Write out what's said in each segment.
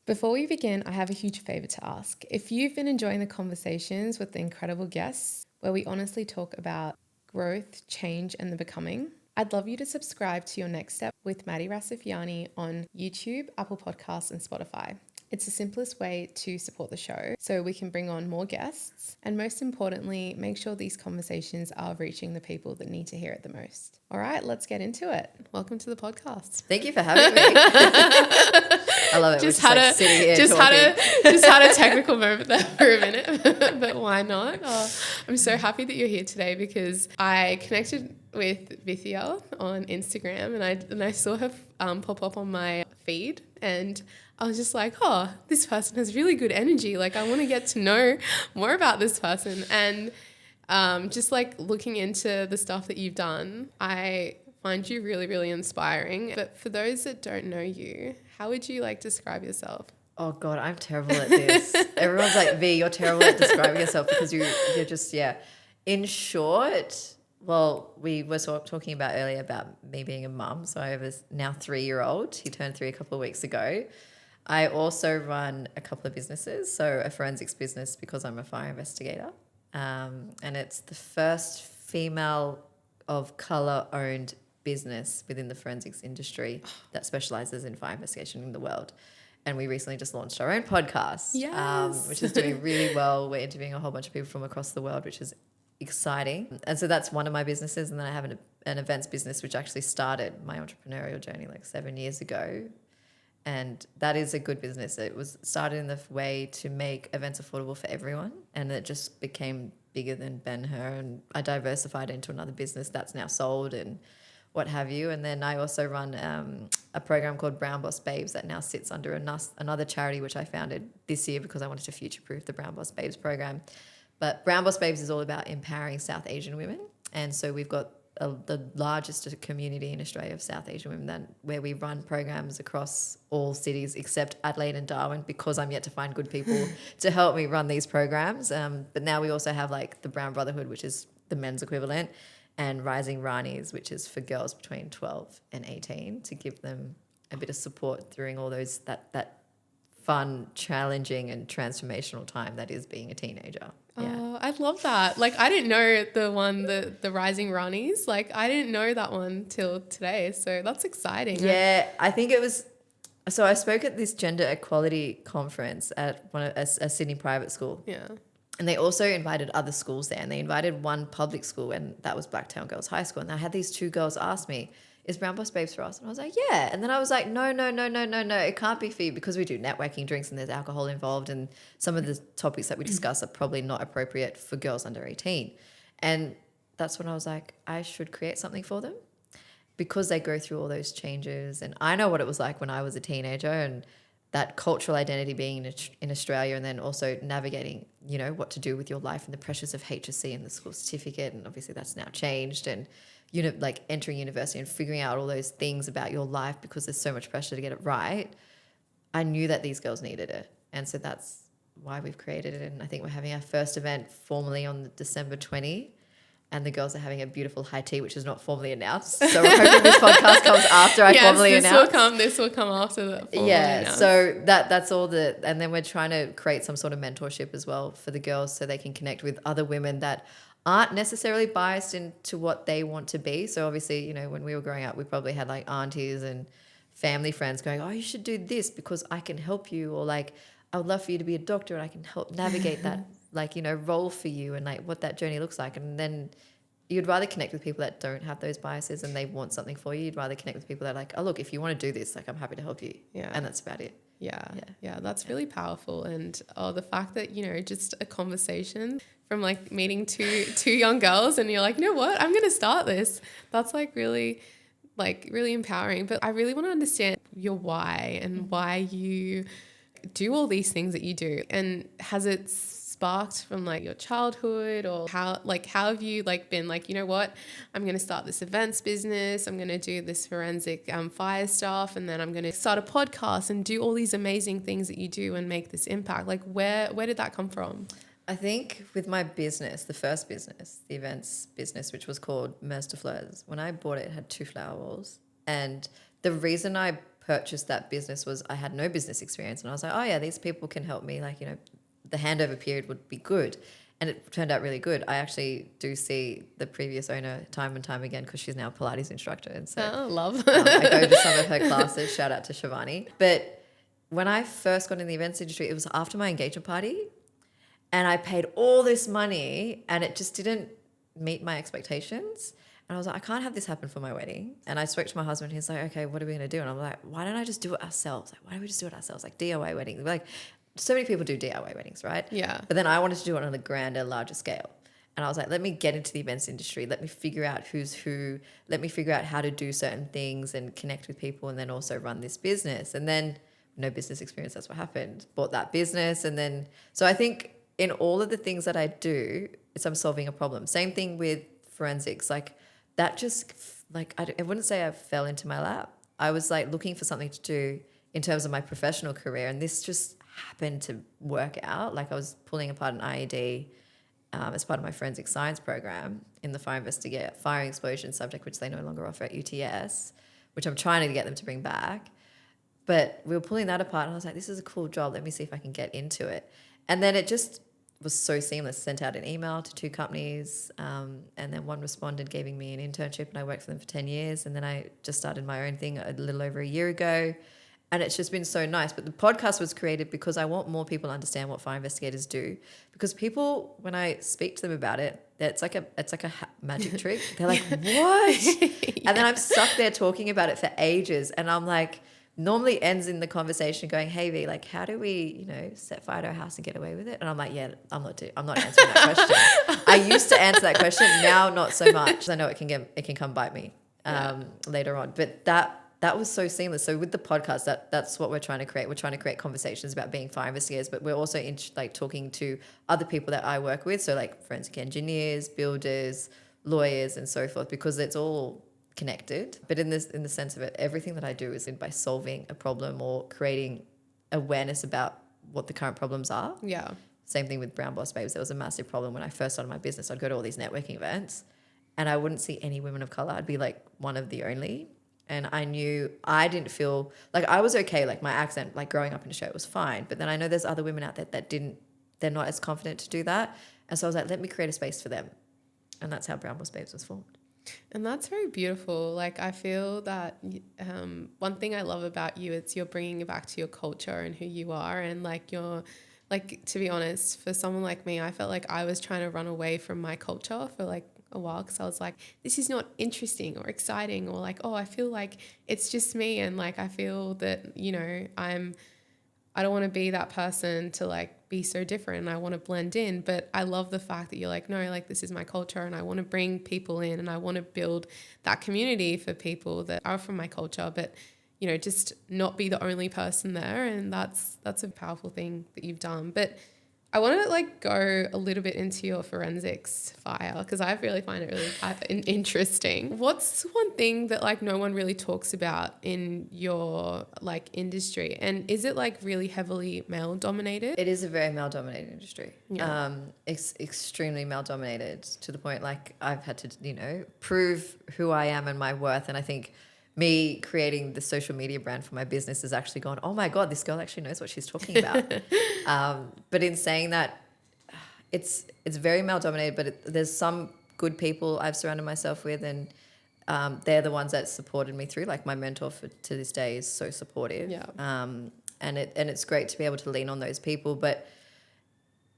Before we begin, I have a huge favor to ask. If you've been enjoying the conversations with the incredible guests, where we honestly talk about growth, change, and the becoming, I'd love you to subscribe to Your Next Step with Maddie Rasifiani on YouTube, Apple Podcasts, and Spotify. It's the simplest way to support the show so we can bring on more guests. And most importantly, make sure these conversations are reaching the people that need to hear it the most. All right, let's get into it. Welcome to the podcast. Thank you for having me. I love it. Just had a technical moment there for a minute, but why not? Oh, I'm so happy that you're here today because I connected with Vithyaa on Instagram and I saw her pop up on my feed and I was just like, oh, this person has really good energy. Like, I want to get to know more about this person. And just like looking into the stuff that you've done, I find you really, really inspiring. But for those that don't know you, how would you like describe yourself? Oh God, I'm terrible at this. Everyone's like, V, you're terrible at describing yourself because you're just, yeah. In short, well, we were talking about earlier about me being a mum. So I have a now 3-year-old. He turned 3 a couple of weeks ago. I also run a couple of businesses. So a forensics business because I'm a fire investigator. And it's the first female of colour owned business within the forensics industry that specialises in fire investigation in the world. And we recently just launched our own podcast, which is doing really well. We're interviewing a whole bunch of people from across the world, which is exciting. And so that's one of my businesses. And then I have an events business, which actually started my entrepreneurial journey like 7 years ago. And that is a good business. It was started in the way to make events affordable for everyone. And it just became bigger than Ben-Hur. And I diversified into another business that's now sold and what have you. And then I also run a program called Brown Boss Babes that now sits under another charity, which I founded this year because I wanted to future-proof the Brown Boss Babes program. But Brown Boss Babes is all about empowering South Asian women. And so we've got the largest community in Australia of South Asian women where we run programs across all cities except Adelaide and Darwin because I'm yet to find good people to help me run these programs. But now we also have like the Brown Brotherhood, which is the men's equivalent, and Rising Ranis, which is for girls between 12 and 18 to give them a bit of support during all those that fun, challenging and transformational time that is being a teenager. Yeah. Oh, I love that. Like, I didn't know the Rising Ranis. Like, I didn't know that one till today. So that's exciting. Yeah, I think it was. So I spoke at this gender equality conference at a Sydney private school. Yeah. And they also invited other schools there. And they invited one public school, and that was Blacktown Girls High School. And I had these 2 girls ask me, is Brown Boss Babes for us? And I was like, yeah. And then I was like, no, it can't be for you because we do networking drinks and there's alcohol involved and some of the topics that we discuss are probably not appropriate for girls under 18. And that's when I was like, I should create something for them because they go through all those changes. And I know what it was like when I was a teenager and that cultural identity being in Australia and then also navigating, you know, what to do with your life and the pressures of HSC and the school certificate. And obviously that's now changed and like entering university and figuring out all those things about your life because there's so much pressure to get it right. I knew that these girls needed it. And so that's why we've created it. And I think we're having our first event formally on December 20. And the girls are having a beautiful high tea, which is not formally announced. So we're hoping this podcast comes after I formally announce. This will come after that. Announced. So that's all and then we're trying to create some sort of mentorship as well for the girls so they can connect with other women that aren't necessarily biased into what they want to be. So obviously, you know, when we were growing up, we probably had like aunties and family friends going, oh, you should do this because I can help you. Or like, I would love for you to be a doctor and I can help navigate that, like, you know, role for you and like what that journey looks like. And then you'd rather connect with people that don't have those biases and they want something for you. You'd rather connect with people that are like, oh, look, if you want to do this, like, I'm happy to help you. Yeah. And that's about it. Yeah, that's really powerful. And the fact that, you know, just a conversation from like meeting two young girls and you're like, you know what, I'm going to start this. That's really empowering. But I really want to understand your why and why you do all these things that you do. And has it sparked from like your childhood or how have you like been like, you know what, I'm going to start this events business, I'm going to do this forensic fire stuff, and then I'm going to start a podcast and do all these amazing things that you do and make this impact? Like where did that come from? I think with my business, the first business, the events business, which was called Mers de Fleurs, when I bought it, it had 2 flower walls. And the reason I purchased that business was I had no business experience, and I was like, oh yeah, these people can help me. Like, the handover period would be good. And it turned out really good. I actually do see the previous owner time and time again because she's now a Pilates instructor. And so love. I go to some of her classes. Shout out to Shivani. But when I first got in the events industry, it was after my engagement party. And I paid all this money and it just didn't meet my expectations. And I was like, I can't have this happen for my wedding. And I spoke to my husband. He's like, okay, what are we going to do? And I'm like, why don't I just do it ourselves? Like, why don't we just do it ourselves? Like DIY weddings. Like, so many people do DIY weddings, right? Yeah. But then I wanted to do it on a grander, larger scale. And I was like, let me get into the events industry. Let me figure out who's who. Let me figure out how to do certain things and connect with people and then also run this business. And then no business experience, that's what happened. Bought that business. And then, so I think in all of the things that I do, it's I'm solving a problem. Same thing with forensics. Like that just, like, I wouldn't say I fell into my lap. I was like looking for something to do in terms of my professional career. And this just happened to work out. Like I was pulling apart an IED as part of my forensic science program in the fire explosion subject, which they no longer offer at UTS, which I'm trying to get them to bring back. But we were pulling that apart and I was like, this is a cool job. Let me see if I can get into it. And then it just was so seamless. Sent out an email to 2 companies and then one responded, giving me an internship, and I worked for them for 10 years. And then I just started my own thing a little over a year ago. And it's just been so nice. But the podcast was created because I want more people to understand what fire investigators do. Because people, when I speak to them about it, it's like a magic trick. They're like, what? Yeah. And then I'm stuck there talking about it for ages. And I'm like, normally ends in the conversation going, hey V, like how do we, set fire to our house and get away with it? And I'm like, yeah, I'm not answering that question. I used to answer that question, now not so much. I know it can come bite me later on. But that was so seamless. So with the podcast, that's what we're trying to create. We're trying to create conversations about being fire investigators, but we're also talking to other people that I work with. So like forensic engineers, builders, lawyers, and so forth, because it's all connected. But in the sense of it, everything that I do is by solving a problem or creating awareness about what the current problems are. Yeah. Same thing with Brown Boss Babes. There was a massive problem when I first started my business. I'd go to all these networking events and I wouldn't see any women of color. I'd be like one of the only. And I knew I didn't feel like I was okay. Like my accent, like growing up in a show was fine. But then I know there's other women out there that they're not as confident to do that. And so I was like, let me create a space for them. And that's how Brown Boss Babes was formed. And that's very beautiful. Like I feel that one thing I love about you, it's you're bringing it back to your culture and who you are. And like you're like, to be honest, for someone like me, I felt like I was trying to run away from my culture for like a while because I was like, this is not interesting or exciting, or like, oh, I feel like it's just me. And like, I feel that, I don't want to be that person to like be so different and I want to blend in. But I love the fact that you're like, no, like this is my culture and I want to bring people in and I want to build that community for people that are from my culture, but just not be the only person there. And that's a powerful thing that you've done. But I want to like go a little bit into your forensics fire because I really find it really interesting. What's one thing that like no one really talks about in your like industry, and is it like really heavily male dominated? It is a very male dominated industry. Yeah. It's extremely male dominated to the point like I've had to prove who I am and my worth, and I think me creating the social media brand for my business has actually gone, oh my God, this girl actually knows what she's talking about. But in saying that, it's very male dominated, but there's some good people I've surrounded myself with, and they're the ones that supported me through. Like my mentor to this day is so supportive. Yeah. And it's great to be able to lean on those people. But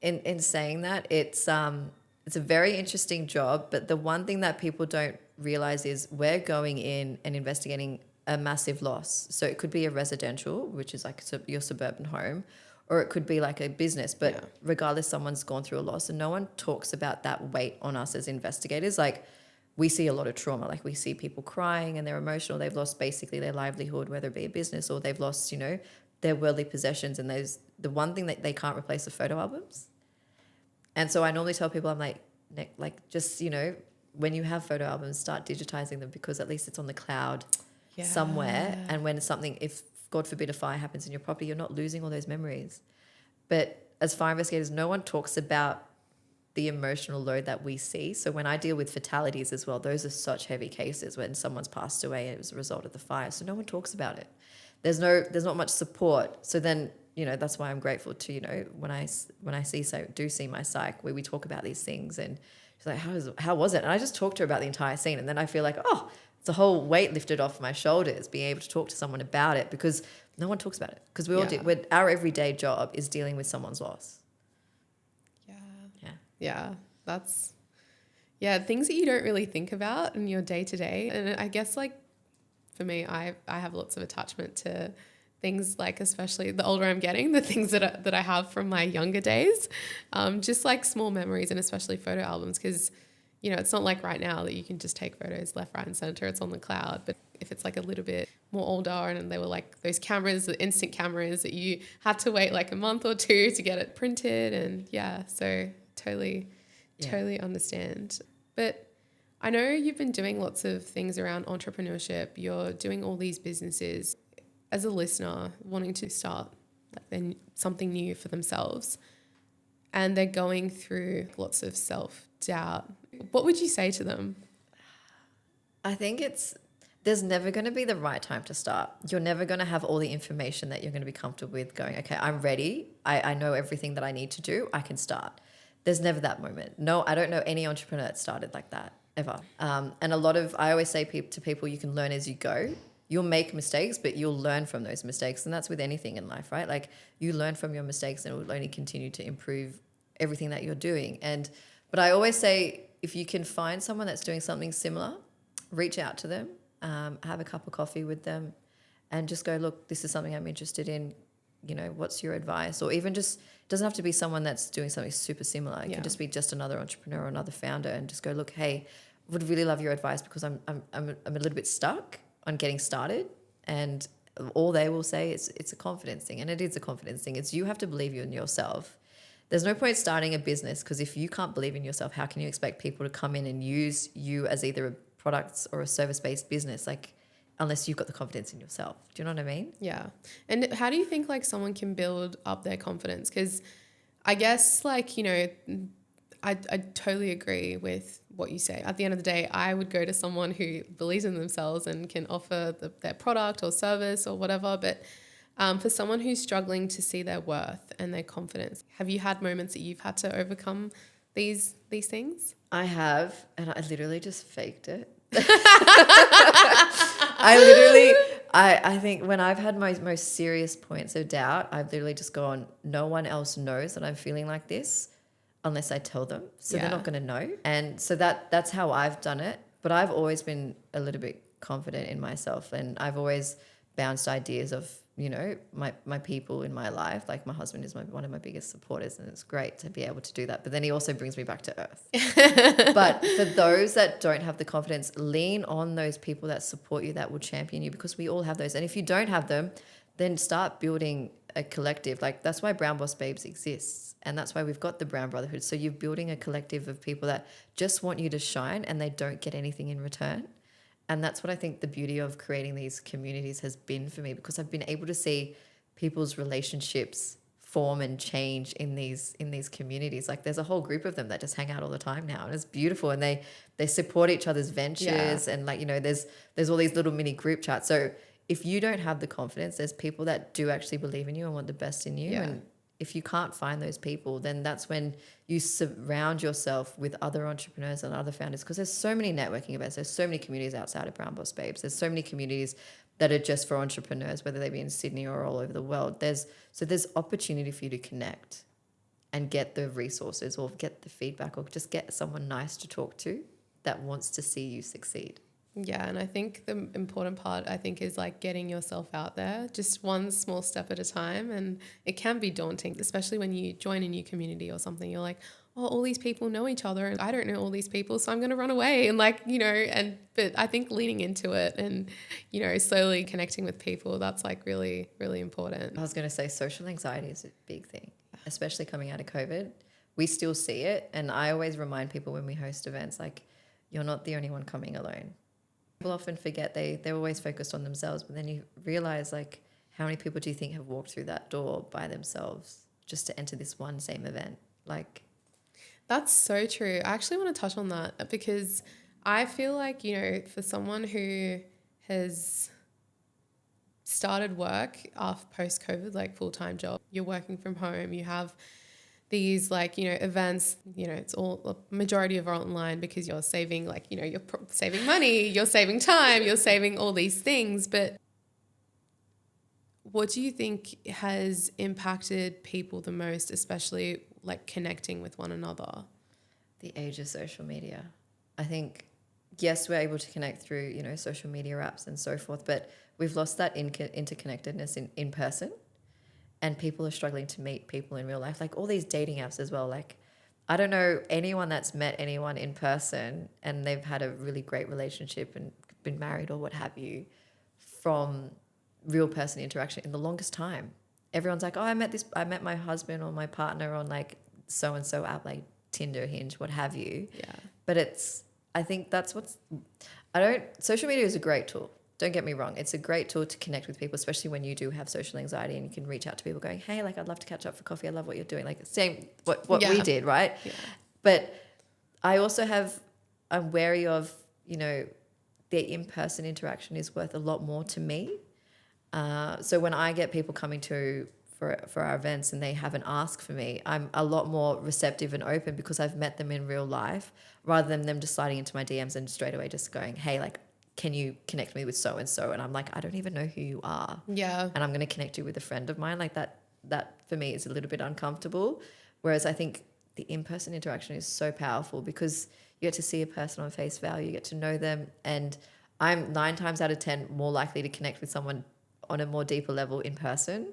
in saying that, it's a very interesting job. But the one thing that people don't realize is we're going in and investigating a massive loss. So it could be a residential, which is like your suburban home, or it could be like a business. But regardless, someone's gone through a loss, and no one talks about that weight on us as investigators. Like we see a lot of trauma. Like we see people crying and they're emotional. They've lost basically their livelihood, whether it be a business or they've lost, their worldly possessions. And there's the one thing that they can't replace are photo albums. And so I normally tell people, I'm like just, when you have photo albums, start digitizing them, because at least it's on the cloud somewhere. And when if God forbid a fire happens in your property, you're not losing all those memories. But as fire investigators, no one talks about the emotional load that we see. So when I deal with fatalities as well, those are such heavy cases when someone's passed away and it was a result of the fire. So no one talks about it. there's not much support. So then, that's why I'm grateful to, when I do see my psych, where we talk about these things, and she's like, how was it? And I just talked to her about the entire scene, and then I feel like, oh, it's a whole weight lifted off my shoulders, being able to talk to someone about it, because no one talks about it, because we all do. Our everyday job is dealing with someone's loss. Yeah. That's things that you don't really think about in your day to day. And I guess like for me, I have lots of attachment to things, like especially the older I'm getting, the things that I have from my younger days, just like small memories, and especially photo albums, because it's not like right now that you can just take photos left, right, and center. It's on the cloud. But if it's like a little bit more older, and they were like those cameras, the instant cameras that you had to wait like a month or two to get it printed, and so totally understand. But I know you've been doing lots of things around entrepreneurship. You're doing all these businesses. As a listener wanting to start something new for themselves, and they're going through lots of self-doubt, what would you say to them? I think there's never going to be the right time to start. You're never going to have all the information that you're going to be comfortable with going, okay, I'm ready. I know everything that I need to do. I can start. There's never that moment. No, I don't know any entrepreneur that started like that ever. And I always say to people, you can learn as you go. You'll make mistakes, but you'll learn from those mistakes. And that's with anything in life, right? Like, you learn from your mistakes, and it will only continue to improve everything that you're doing. But I always say, if you can find someone that's doing something similar, reach out to them, have a cup of coffee with them, and just go, look, this is something I'm interested in. What's your advice? Or even just, it doesn't have to be someone that's doing something super similar. It can just be just another entrepreneur or another founder, and just go, look, hey, would really love your advice, because I'm a little bit stuck on getting started. And all they will say is it's a confidence thing. And it is a confidence thing. It's, you have to believe in yourself. There's no point starting a business, because if you can't believe in yourself, how can you expect people to come in and use you as either a product or a service-based business? Like, unless you've got the confidence in yourself. Do you know what I mean? Yeah. And how do you think like someone can build up their confidence? Because I guess like, I totally agree with what you say. At the end of the day, I would go to someone who believes in themselves and can offer their product or service or whatever. But for someone who's struggling to see their worth and their confidence, have you had moments that you've had to overcome these things? I have, and I literally just faked it. I think when I've had my most serious points of doubt, I've literally just gone, no one else knows that I'm feeling like this unless I tell them. So they're not going to know. And so that's how I've done it. But I've always been a little bit confident in myself, and I've always bounced ideas of, my people in my life. Like, my husband is one of my biggest supporters, and it's great to be able to do that. But then he also brings me back to earth. But for those that don't have the confidence, lean on those people that support you, that will champion you, because we all have those. And if you don't have them, then start building a collective. Like, that's why Brown Boss Babes exists. And that's why we've got the Brown Brotherhood. So you're building a collective of people that just want you to shine, and they don't get anything in return. And that's what I think the beauty of creating these communities has been for me, because I've been able to see people's relationships form and change in these communities. Like, there's a whole group of them that just hang out all the time now, and it's beautiful. And they support each other's ventures, and like, there's all these little mini group chats. So if you don't have the confidence, there's people that do actually believe in you and want the best in you. Yeah. And if you can't find those people, then that's when you surround yourself with other entrepreneurs and other founders, because there's so many networking events. There's so many communities outside of Brown Boss Babes. There's so many communities that are just for entrepreneurs, whether they be in Sydney or all over the world. There's opportunity for you to connect and get the resources, or get the feedback, or just get someone nice to talk to that wants to see you succeed. Yeah, and I think the important part, is like getting yourself out there, just one small step at a time. And it can be daunting, especially when you join a new community or something. You're like, oh, all these people know each other, and I don't know all these people, so I'm going to run away. And like, but I think leaning into it and, slowly connecting with people, that's like really, really important. I was going to say social anxiety is a big thing, especially coming out of COVID. We still see it. And I always remind people when we host events, like, you're not the only one coming alone. People often forget they're always focused on themselves, but then you realize, like, how many people do you think have walked through that door by themselves just to enter this one same event? Like, that's so true. I actually want to touch on that, because I feel like, for someone who has started work after post-COVID, like full-time job, you're working from home, you have these like, events, it's all a majority of are online because you're saving, like, you're saving money, you're saving time, you're saving all these things. But what do you think has impacted people the most, especially like connecting with one another? The age of social media. I think, yes, we're able to connect through, social media apps and so forth, but we've lost that interconnectedness in person, and people are struggling to meet people in real life. Like all these dating apps as well. Like, I don't know anyone that's met anyone in person and they've had a really great relationship and been married or what have you from real person interaction in the longest time. Everyone's like, oh, I met my husband or my partner on like so-and-so app, like Tinder, Hinge, what have you. Yeah. But I think that's social media is a great tool. Don't get me wrong. It's a great tool to connect with people, especially when you do have social anxiety and you can reach out to people going, hey, like, I'd love to catch up for coffee. I love what you're doing. Like same what we did, right? Yeah. But I also I'm wary of, the in-person interaction is worth a lot more to me. So when I get people coming for our events and they have an ask for me, I'm a lot more receptive and open because I've met them in real life rather than them just sliding into my DMs and straight away just going, hey, like, can you connect me with so-and-so? And I'm like, I don't even know who you are. Yeah. And I'm going to connect you with a friend of mine. Like that for me is a little bit uncomfortable. Whereas I think the in-person interaction is so powerful because you get to see a person on face value, you get to know them. And I'm 9 times out of 10 more likely to connect with someone on a more deeper level in person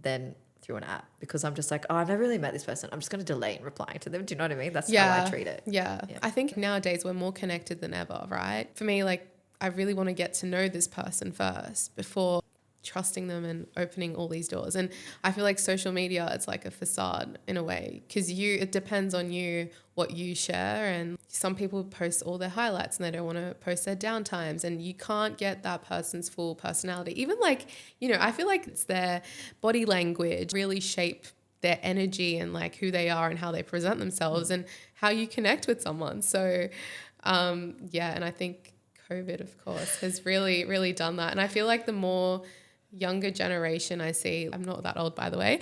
than through an app, because I'm just like, oh, I've never really met this person. I'm just going to delay in replying to them. Do you know what I mean? That's how I treat it. Yeah. I think nowadays we're more connected than ever, right? For me, like, I really want to get to know this person first before trusting them and opening all these doors. And I feel like social media, it's like a facade in a way, because it depends on you, what you share. And some people post all their highlights and they don't want to post their downtimes, and you can't get that person's full personality. Even like, I feel like it's their body language really shape their energy and like who they are and how they present themselves and how you connect with someone. So and I think COVID, of course, has really, really done that. And I feel like the more younger generation I see, I'm not that old, by the way,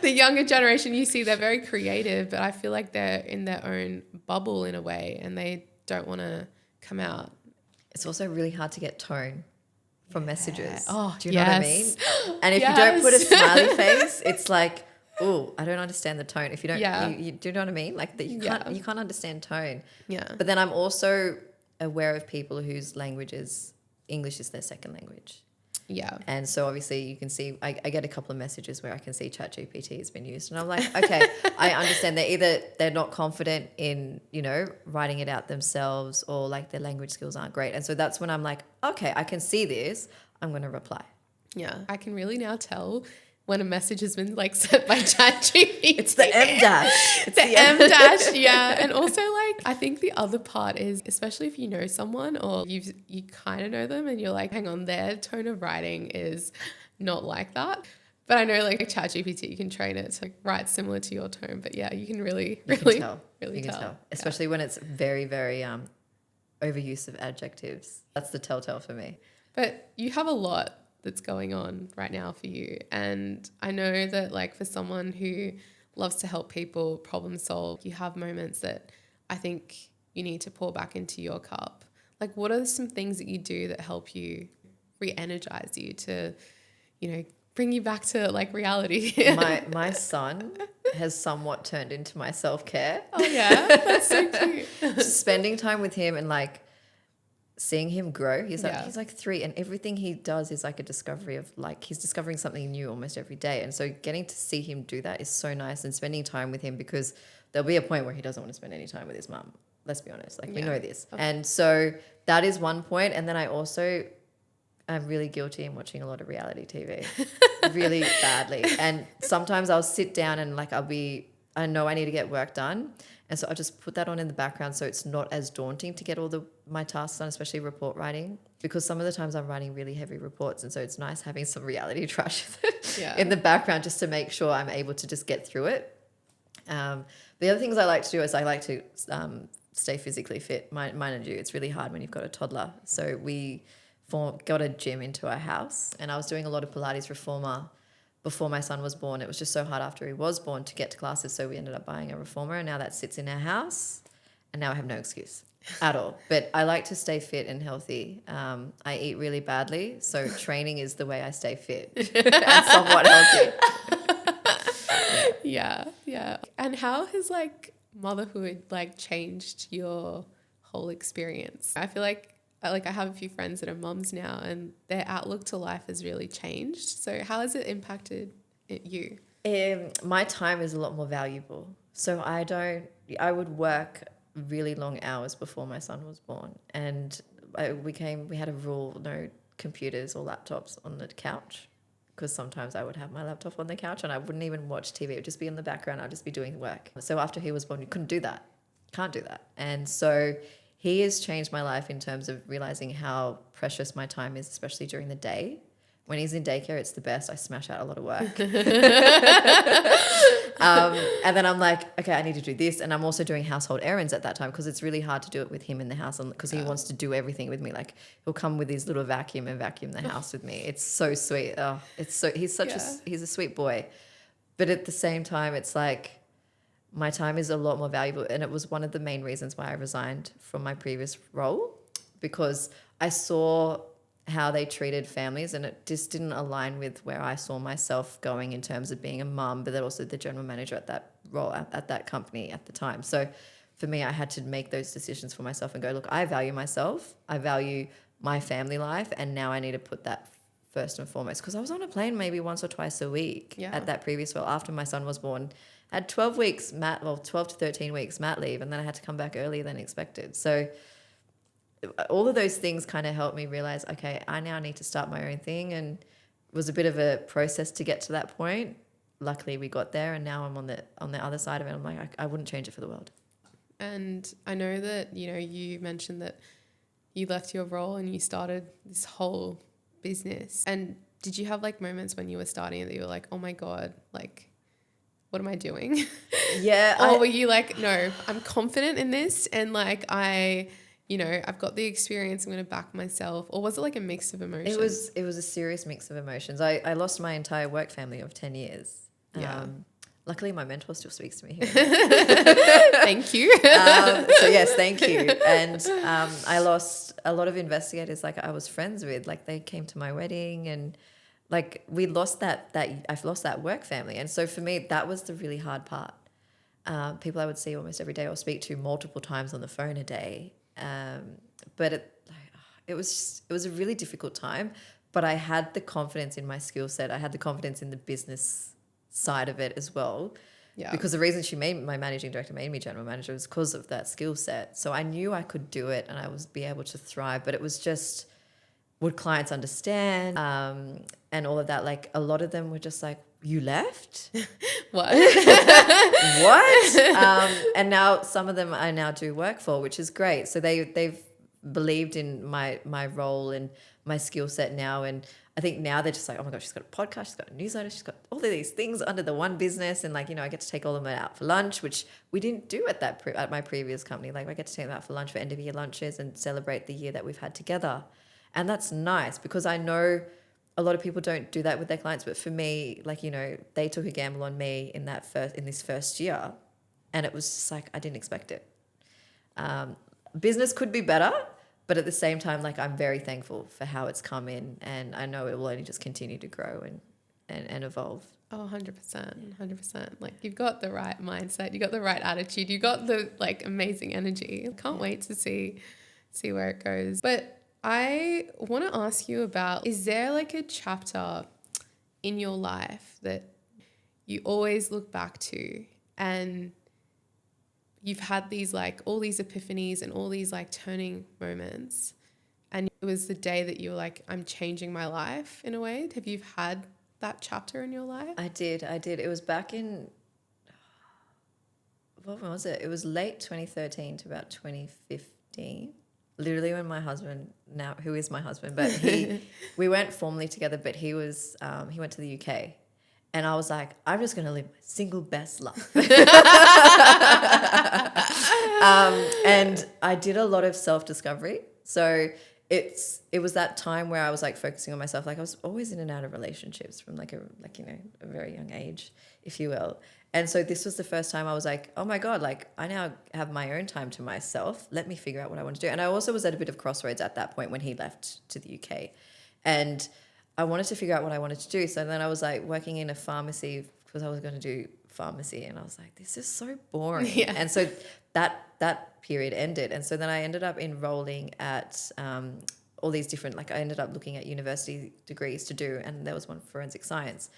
the younger generation you see, they're very creative, but I feel like they're in their own bubble in a way and they don't want to come out. It's also really hard to get tone from messages. Oh, do you know what I mean? And if you don't put a smiley face, it's like, oh, I don't understand the tone. If you don't, you do you know what I mean? Like that you can't understand tone. Yeah. But then I'm also aware of people whose English is their second language. Yeah. And so obviously you can see, I get a couple of messages where I can see ChatGPT has been used, and I'm like, okay, I understand they're not confident in, writing it out themselves, or like their language skills aren't great. And so that's when I'm like, okay, I can see this. I'm going to reply. Yeah. I can really now tell when a message has been like sent by ChatGPT. It's the M dash. It's the M dash, yeah. And also like, I think the other part is, especially if you know someone or you kind of know them and you're like, hang on, their tone of writing is not like that. But I know like ChatGPT, you can train it to write similar to your tone. But yeah, you can really tell. Especially when it's very, very overuse of adjectives. That's the telltale for me. But you have a lot that's going on right now for you. And I know that like for someone who loves to help people problem solve, you have moments that I think you need to pour back into your cup. Like what are some things that you do that help you re-energize you to, bring you back to like reality? My son has somewhat turned into my self-care. Oh yeah, that's so cute. Spending time with him and like seeing him grow. He's like 3, and everything he does is like a discovery of like, he's discovering something new almost every day. And so getting to see him do that is so nice, and spending time with him, because there'll be a point where he doesn't want to spend any time with his mum. Let's be honest. Like we know this. Okay. And so that is one point. And then I'm really guilty in watching a lot of reality TV really badly. And sometimes I'll sit down and like, I know I need to get work done. And so I'll just put that on in the background so it's not as daunting to get all my tasks done, especially report writing, because some of the times I'm writing really heavy reports. And so it's nice having some reality trash in the background just to make sure I'm able to just get through it. The other things I like to do is I like to stay physically fit. Mind you, it's really hard when you've got a toddler. So we got a gym into our house, and I was doing a lot of Pilates reformer before my son was born. It was just so hard after he was born to get to classes, so we ended up buying a reformer, and now that sits in our house, and now I have no excuse at all. But I like to stay fit and healthy. I eat really badly, so training is the way I stay fit and somewhat healthy. Yeah. And how has like motherhood like changed your whole experience? I feel like I have a few friends that are mums now, and their outlook to life has really changed. So how has it impacted you? My time is a lot more valuable. So I would work really long hours before my son was born, and we had a rule: no computers or laptops on the couch, because sometimes I would have my laptop on the couch and I wouldn't even watch TV. It would just be in the background. I'd just be doing work. So after he was born, you couldn't do that. Can't do that. And so he has changed my life in terms of realizing how precious my time is, especially during the day. When he's in daycare, it's the best. I smash out a lot of work. And then I'm like, okay, I need to do this. And I'm also doing household errands at that time, because it's really hard to do it with him in the house, because he wants to do everything with me. Like, he'll come with his little vacuum and vacuum the house with me. It's so sweet. Oh, he's a sweet boy. But at the same time, it's like my time is a lot more valuable. And it was one of the main reasons why I resigned from my previous role, because I saw how they treated families, and it just didn't align with where I saw myself going in terms of being a mum, but then also the general manager at that role at that company at the time. So for me, I had to make those decisions for myself and go, look, I value myself, I value my family life, and now I need to put that first and foremost, because I was on a plane maybe once or twice a week at that previous role. After my son was born, I had 12 to 13 weeks mat leave, and then I had to come back earlier than expected. So all of those things kind of helped me realize, okay, I now need to start my own thing. And it was a bit of a process to get to that point. Luckily we got there, and now I'm on the other side of it. I'm like, I wouldn't change it for the world. And I know that, you mentioned that you left your role and you started this whole business. And did you have like moments when you were starting that you were like, oh my God, like, what am I doing? Yeah. Or were you like, no, I'm confident in this, and like I've got the experience, I'm going to back myself? Or was it like a mix of emotions? It was a serious mix of emotions. I lost my entire work family of 10 years. Yeah. Luckily, my mentor still speaks to me here. Thank you. So yes, thank you. And I lost a lot of investigators like I was friends with. Like, they came to my wedding, and like I've lost that work family. And so for me, that was the really hard part. People I would see almost every day or speak to multiple times on the phone a day. But it was a really difficult time, but I had the confidence in my skill set. I had the confidence in the business side of it as well. Yeah. Because the reason my managing director made me general manager was because of that skill set. So I knew I could do it and I was be able to thrive, but it was just, would clients understand? And all of that. Like, a lot of them were just like, you left? What? What? And now some of them I now do work for, which is great. So they've believed in my role and my skill set now. And I think now they're just like, oh my gosh, she's got a podcast, she's got a newsletter, she's got all of these things under the one business. And like, I get to take all of them out for lunch, which we didn't do at my previous company. Like, I get to take them out for lunch, for end of year lunches, and celebrate the year that we've had together. And that's nice, because I know a lot of people don't do that with their clients, but for me, like, they took a gamble on me in this first year, and it was just like, I didn't expect it. Business could be better, but at the same time, like, I'm very thankful for how it's come in, and I know it will only just continue to grow and evolve. Oh, 100%. Like, you've got the right mindset, you've got the right attitude, you've got the like amazing energy. Can't wait to see where it goes. But I want to ask you about, is there like a chapter in your life that you always look back to, and you've had these like all these epiphanies and all these like turning moments, and it was the day that you were like, I'm changing my life in a way? Have you had that chapter in your life? I did. It was back in, what was it? It was late 2013 to about 2015. Literally when my husband, now who is my husband, but we weren't formally together, but he went to the UK, and I was like, I'm just going to live my single best life. And I did a lot of self-discovery. So it was that time where I was like focusing on myself. Like I was always in and out of relationships from like a very young age, if you will. And so this was the first time I was like, oh my God, like I now have my own time to myself. Let me figure out what I want to do. And I also was at a bit of crossroads at that point when he left to the UK. And I wanted to figure out what I wanted to do. So then I was like working in a pharmacy because I was going to do pharmacy. And I was like, this is so boring. Yeah. And so that period ended. And so then I ended up enrolling at all these different, like I ended up looking at university degrees to do. And there was one forensic science.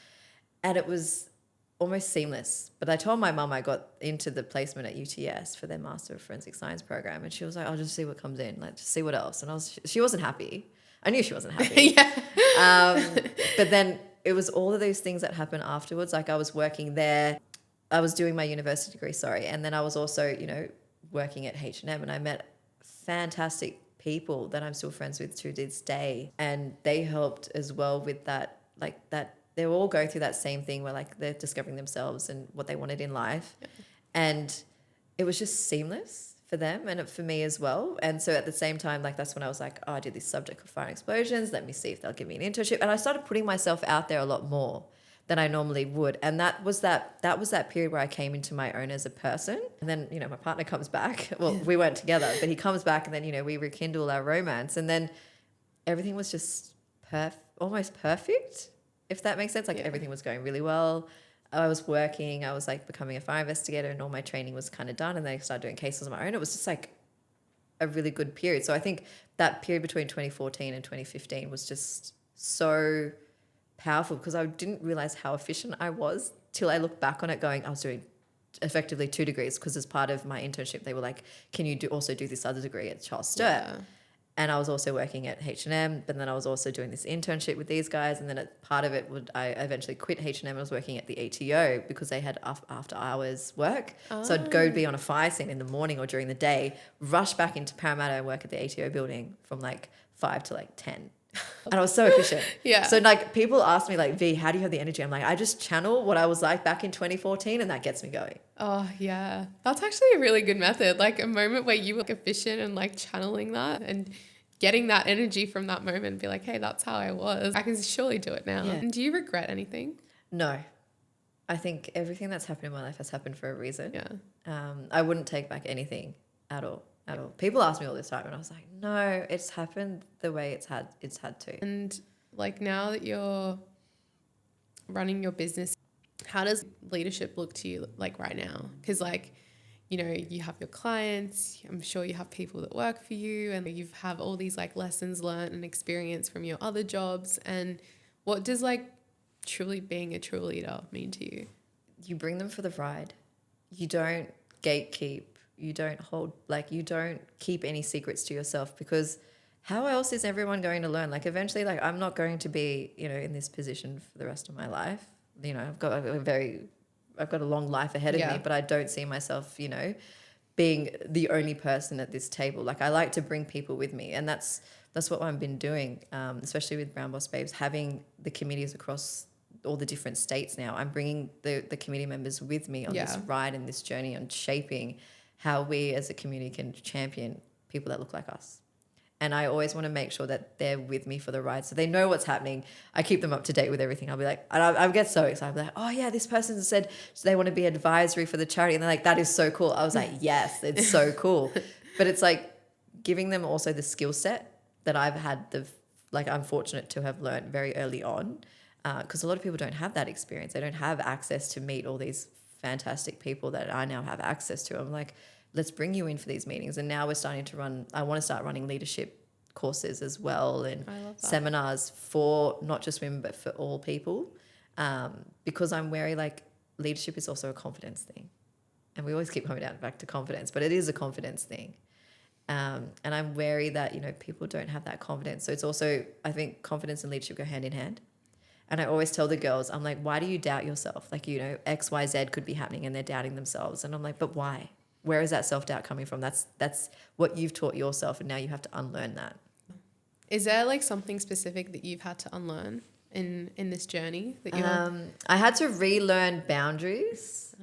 And it was almost seamless. But I told my mum I got into the placement at UTS for their Master of Forensic Science program. And she was like, I'll just see what comes in, like just see what else. And she wasn't happy. I knew she wasn't happy. Yeah. But then it was all of those things that happened afterwards. Like I was working there. I was doing my university degree, and then I was also, working at H&M, and I met fantastic people that I'm still friends with to this day. And they helped as well with that, they were all going through that same thing where like they're discovering themselves and what they wanted in life. Yeah. And it was just seamless for them and for me as well. And so at the same time, like that's when I was like, oh, I did this subject of fire and explosions. Let me see if they'll give me an internship. And I started putting myself out there a lot more than I normally would. And that was that period where I came into my own as a person. And then, my partner comes back. Well, we weren't together, but he comes back and then, we rekindle our romance. And then everything was just almost perfect, if that makes sense. Like everything was going really well. I was working, I was like becoming a fire investigator and all my training was kind of done. And then I started doing cases on my own. It was just like a really good period. So I think that period between 2014 and 2015 was just so powerful because I didn't realize how efficient I was till I look back on it going, I was doing effectively 2 degrees because as part of my internship, they were like, can you also do this other degree at Charles Sturt? Yeah. And I was also working at H&M, but then I was also doing this internship with these guys. And then part of it I eventually quit H&M and I was working at the ATO because they had after hours work. Oh. So I'd go be on a fire scene in the morning or during the day, rush back into Parramatta and work at the ATO building from like 5 to like 10. And I was so efficient. Yeah. So like people ask me like, V, how do you have the energy? I'm like, I just channel what I was like back in 2014 and that gets me going. Oh yeah. That's actually a really good method. Like a moment where you were like efficient and like channeling that and getting that energy from that moment and be like, hey, that's how I was. I can surely do it now. Yeah. And do you regret anything? No. I think everything that's happened in my life has happened for a reason. Yeah. I wouldn't take back anything at all. People ask me all this time and I was like, no, it's happened the way it's had to. And like now that you're running your business, how does leadership look to you like right now? Because like, you have your clients, I'm sure you have people that work for you and you have all these like lessons learned and experience from your other jobs. And what does like truly being a true leader mean to you? You bring them for the ride. You don't gatekeep. You don't keep any secrets to yourself because how else is everyone going to learn? Like eventually, like I'm not going to be, in this position for the rest of my life. I've got a long life ahead of me, but I don't see myself, being the only person at this table. Like I like to bring people with me, and that's what I've been doing, especially with Brown Boss Babes, having the committees across all the different states now. I'm bringing the committee members with me on this ride and this journey on shaping how we as a community can champion people that look like us. And I always want to make sure that they're with me for the ride so they know what's happening. I keep them up to date with everything. I'll be like, and I get so excited. I'll be like, oh yeah, this person said they want to be advisory for the charity. And they're like, that is so cool. I was like, yes, it's so cool. But it's like giving them also the skill set that I've had I'm fortunate to have learned very early on. Because a lot of people don't have that experience. They don't have access to meet all these fantastic people that I now have access to. I'm like, let's bring you in for these meetings. And now we're starting to I want to start running leadership courses as well and seminars for not just women, but for all people. Because I'm wary, like leadership is also a confidence thing. And we always keep coming back to confidence, but it is a confidence thing. And I'm wary that, people don't have that confidence. So it's also, I think confidence and leadership go hand in hand. And I always tell the girls, I'm like, why do you doubt yourself? Like, X, Y, Z could be happening and they're doubting themselves. And I'm like, but why? Where is that self-doubt coming from? That's what you've taught yourself and now you have to unlearn that. Is there like something specific that you've had to unlearn in this journey that you're I had to relearn boundaries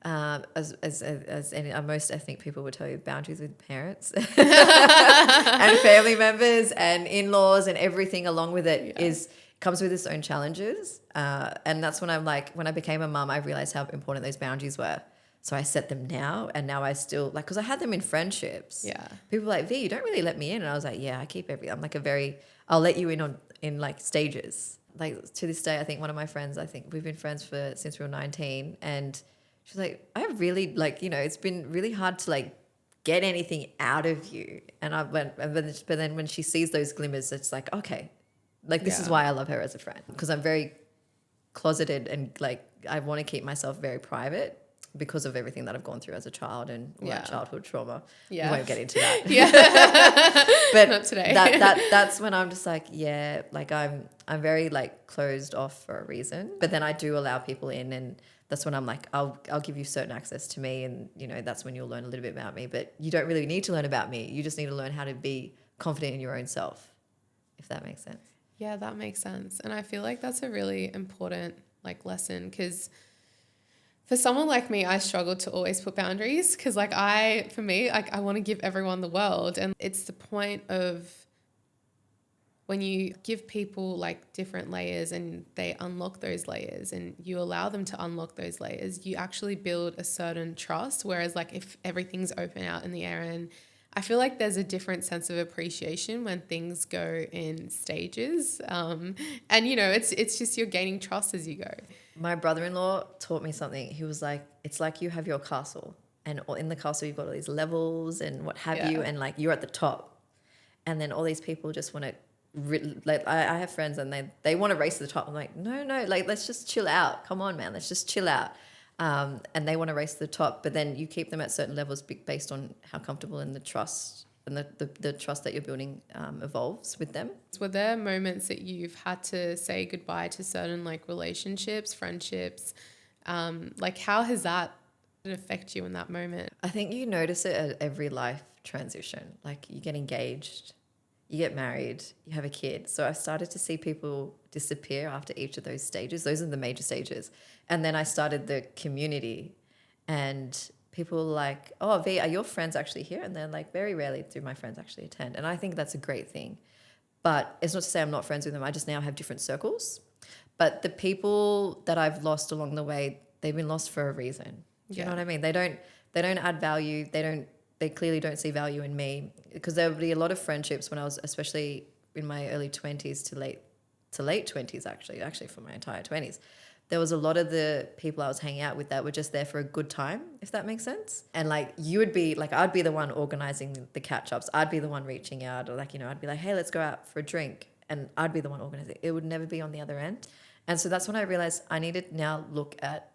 As any most ethnic people would tell you, boundaries with parents and family members and in-laws and everything along with it comes with its own challenges. And that's when when I became a mum, I realized how important those boundaries were. So I set them now, and now I still because I had them in friendships. Yeah. People were like, V, you don't really let me in. And I was like, yeah, I keep everything. I'm like I'll let you in like stages. Like to this day, I think one of my friends, I think we've been friends since we were 19, and she's like, I really it's been really hard to like get anything out of you. And but then when she sees those glimmers, it's like, okay, like this is why I love her as a friend, because I'm very closeted and like I want to keep myself very private because of everything that I've gone through as a child and all that childhood trauma. Yeah. We won't get into that. Yeah. But not today. That's when I'm just like, yeah, like I'm very like closed off for a reason. But then I do allow people in, and that's when I'm like, I'll give you certain access to me, and that's when you'll learn a little bit about me. But you don't really need to learn about me. You just need to learn how to be confident in your own self, if that makes sense. Yeah, that makes sense. And I feel like that's a really important like lesson, because for someone like me, I struggle to always put boundaries, because like I want to give everyone the world. And it's the point of when you give people like different layers and they unlock those layers and you allow them to unlock those layers, you actually build a certain trust. Whereas like if everything's open out in the air, and I feel like there's a different sense of appreciation when things go in stages. And it's just you're gaining trust as you go. My brother-in-law taught me something. He was like, it's like you have your castle, and in the castle you've got all these levels and what have you, and like you're at the top, and then all these people just want to like I have friends and they want to race to the top. I'm like, no, like let's just chill out. Come on, man, let's just chill out. And they want to race to the top, but then you keep them at certain levels based on how comfortable and the trust and the trust that you're building evolves with them. Were there moments that you've had to say goodbye to certain like relationships, friendships? Like how has that affect you in that moment? I think you notice it at every life transition. Like you get engaged, you get married, you have a kid. So I started to see people disappear after each of those stages. Those are the major stages. And then I started the community, and people were like, oh, V, are your friends actually here? And they're like, very rarely do my friends actually attend. And I think that's a great thing. But it's not to say I'm not friends with them. I just now have different circles. But the people that I've lost along the way, they've been lost for a reason. Do you know what I mean? They don't add value. They clearly don't see value in me, because there would be a lot of friendships when I was, especially in my early 20s to late 20s, actually for my entire 20s. There was a lot of the people I was hanging out with that were just there for a good time, if that makes sense. And like you would be like, I'd be the one organizing the catch-ups. I'd be the one reaching out, or like, I'd be like, hey, let's go out for a drink. And I'd be the one organizing. It would never be on the other end. And so that's when I realized I needed to now look at,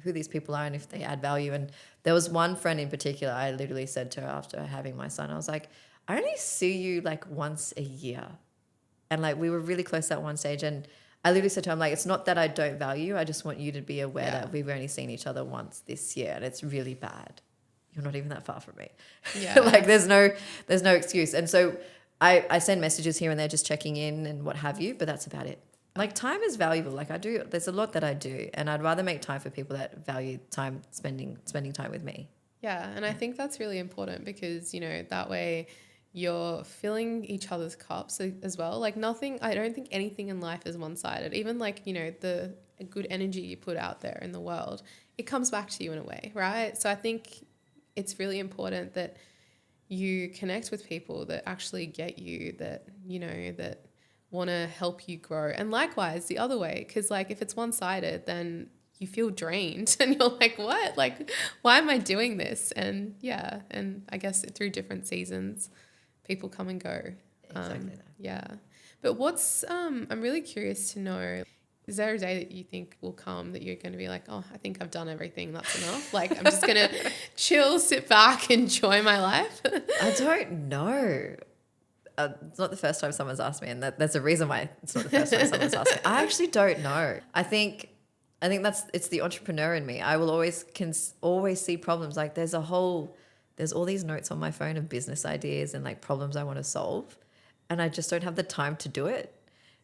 who these people are and if they add value. And there was one friend in particular, I literally said to her after having my son, I was like, I only see you like once a year. And like we were really close at one stage, and I literally said to her, I'm like, it's not that I don't value you, I just want you to be aware that we've only seen each other once this year, and it's really bad. You're not even that far from me. Yeah. Like there's no excuse. And so I send messages here and there just checking in and what have you, but that's about it. Like time is valuable. Like there's a lot that I do, and I'd rather make time for people that value time, spending time with me. Yeah. And I think that's really important, because, that way you're filling each other's cups as well. Like I don't think anything in life is one-sided. Even like, the good energy you put out there in the world, it comes back to you in a way, right? So I think it's really important that you connect with people that actually get you, that, that want to help you grow. And likewise, the other way, because like if it's one-sided, then you feel drained and you're like, what? Like, why am I doing this? And yeah, and I guess through different seasons, people come and go. Exactly. Yeah. But I'm really curious to know, is there a day that you think will come that you're going to be like, oh, I think I've done everything, that's enough? Like, I'm just going to chill, sit back, enjoy my life? I don't know. It's not the first time someone's asked me, and there's a reason why it's not the first time someone's asked me. I actually don't know. I think it's the entrepreneur in me. I will always see problems. Like there's all these notes on my phone of business ideas and like problems I want to solve, and I just don't have the time to do it.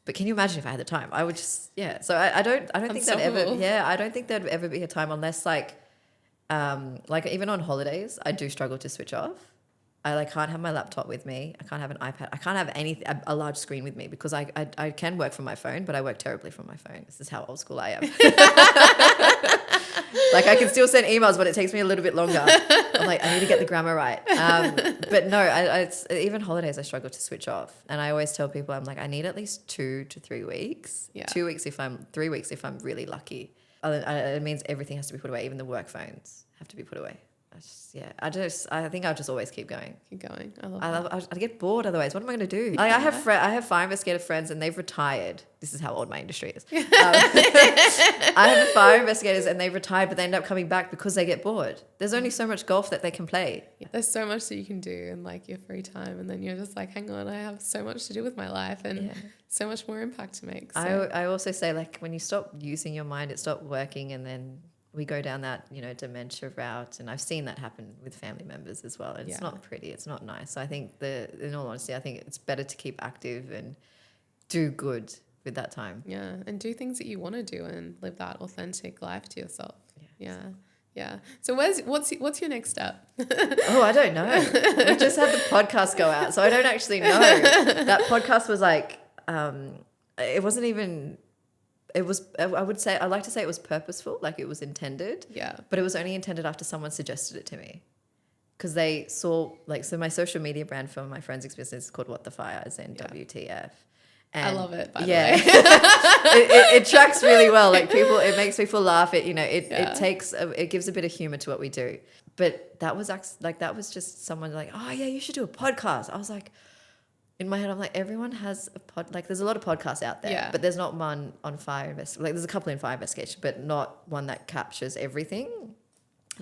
But can you imagine if I had the time? I would just, yeah. So I don't think that ever, I don't think there'd ever be a time, unless like Like even on holidays, I do struggle to switch off. I can't have my laptop with me. I can't have an iPad. I can't have anything, a large screen with me because I can work from my phone, but I work terribly from my phone. This is how old school I am. Like I can still send emails, but it takes me a little bit longer. I'm like, I need to get the grammar right. But no, it's, even holidays, I struggle to switch off. And I always tell people, I'm like, I need at least 2 to 3 weeks. Yeah. 3 weeks if I'm really lucky. It means everything has to be put away. Even the work phones have to be put away. I think I'll just always keep going. I get bored otherwise. What am I going to do? Like, I have fire investigator friends and they've retired. This is how old my industry is. I have fire investigators and they've retired, but they end up coming back because they get bored. There's only so much golf that they can play. There's so much that you can do in like your free time, and then you're just like, hang on, I have so much to do with my life and so much more impact to make. So. I also say, like, when you stop using your mind, it stops working, and then we go down that, dementia route. And I've seen that happen with family members as well. And it's not pretty. It's not nice. So I think in all honesty, I think it's better to keep active and do good with that time. Yeah. And do things that you want to do and live that authentic life to yourself. Yeah. Yeah. So what's your next step? Oh, I don't know. We just had the podcast go out. So I don't actually know. That podcast was like, it wasn't even... It was, I like to say it was purposeful, like it was intended. Yeah. But it was only intended after someone suggested it to me. Because they saw, like, so my social media brand for my forensics business is called What the Fire, as in WTF. And I love it, by the way. it tracks really well. Like, it makes people laugh. It gives a bit of humor to what we do. But that was just someone like, oh yeah, you should do a podcast. I was like, in my head, I'm like, everyone has a there's a lot of podcasts out there, but there's not one on fire investigation. Like, there's a couple in fire investigation, but not one that captures everything.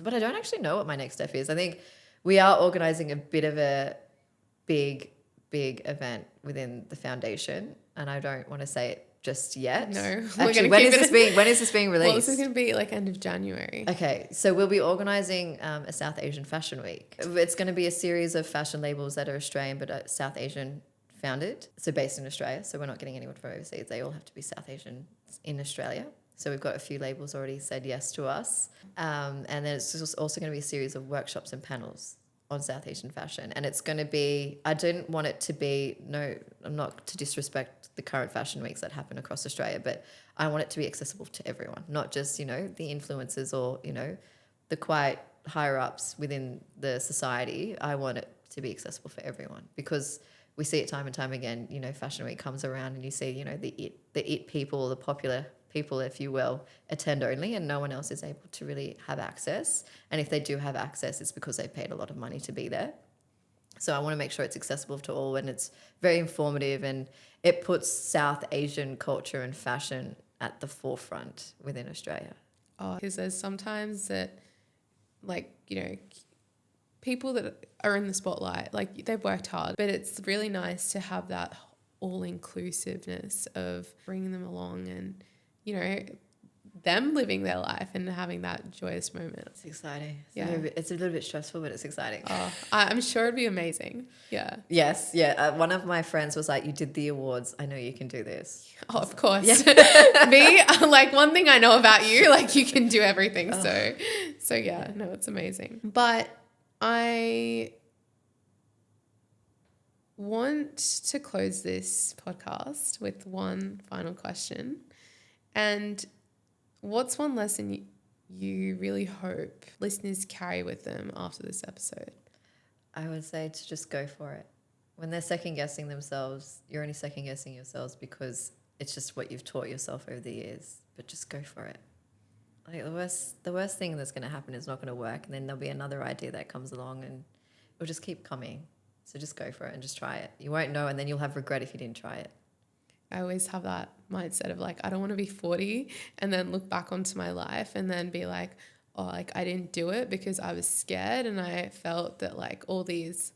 But I don't actually know what my next step is. I think we are organizing a bit of a big event within the foundation, and I don't want to say it just yet. No. Actually, when is this being released? Well, this is going to be like end of January. Okay, so we'll be organising a South Asian Fashion Week. It's going to be a series of fashion labels that are Australian but South Asian founded, so based in Australia. So we're not getting anyone from overseas. They all have to be South Asian in Australia. So we've got a few labels already said yes to us. And then it's also going to be a series of workshops and panels on South Asian fashion. And it's going to be, I didn't want it to be, I'm not to disrespect the current fashion weeks that happen across Australia, but I want it to be accessible to everyone, not just, the influencers or, the quite higher ups within the society. I want it to be accessible for everyone, because we see it time and time again. Fashion week comes around and you see, the it people, the popular people, if you will, attend only, and no one else is able to really have access. And if they do have access, it's because they paid a lot of money to be there. So I want to make sure it's accessible to all, and it's very informative, and it puts South Asian culture and fashion at the forefront within Australia. Oh, because there's sometimes that, like, people that are in the spotlight, like, they've worked hard, but it's really nice to have that all-inclusiveness of bringing them along and, them living their life and having that joyous moment. It's exciting. It's a little bit stressful, but it's exciting. Oh, I'm sure it'd be amazing. Yeah. Yes. Yeah. One of my friends was like, you did the awards. I know you can do this. Oh, of course. Yeah. Me, like, one thing I know about you, like, you can do everything. So yeah, no, it's amazing. But I want to close this podcast with one final question. And what's one lesson you really hope listeners carry with them after this episode? I would say to just go for it. When they're second guessing themselves, you're only second guessing yourselves because it's just what you've taught yourself over the years. But just go for it. Like, the worst thing that's going to happen is not going to work, and then there'll be another idea that comes along, and it'll just keep coming. So just go for it and just try it. You won't know, and then you'll have regret if you didn't try it. I always have that mindset of, like, I don't want to be 40 and then look back onto my life and then be like, oh, like, I didn't do it because I was scared, and I felt that, like, all these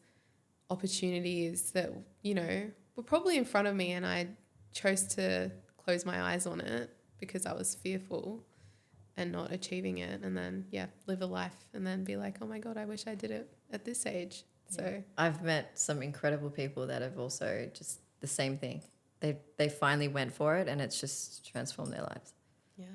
opportunities that, were probably in front of me, and I chose to close my eyes on it because I was fearful and not achieving it, and then, live a life and then be like, oh my God, I wish I did it at this age. So I've met some incredible people that have also just the same thing. They finally went for it, and it's just transformed their lives. Yeah.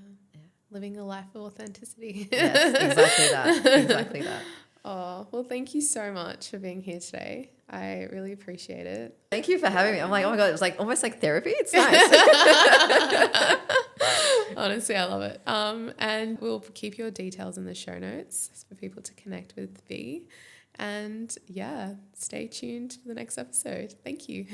living a life of authenticity. Yes, exactly that. Exactly that. Oh, well, thank you so much for being here today. I really appreciate it. Thank you for having me. I'm like, oh my God, it was like almost like therapy. It's nice. Honestly, I love it. And we'll keep your details in the show notes for people to connect with V. And yeah, stay tuned for the next episode. Thank you.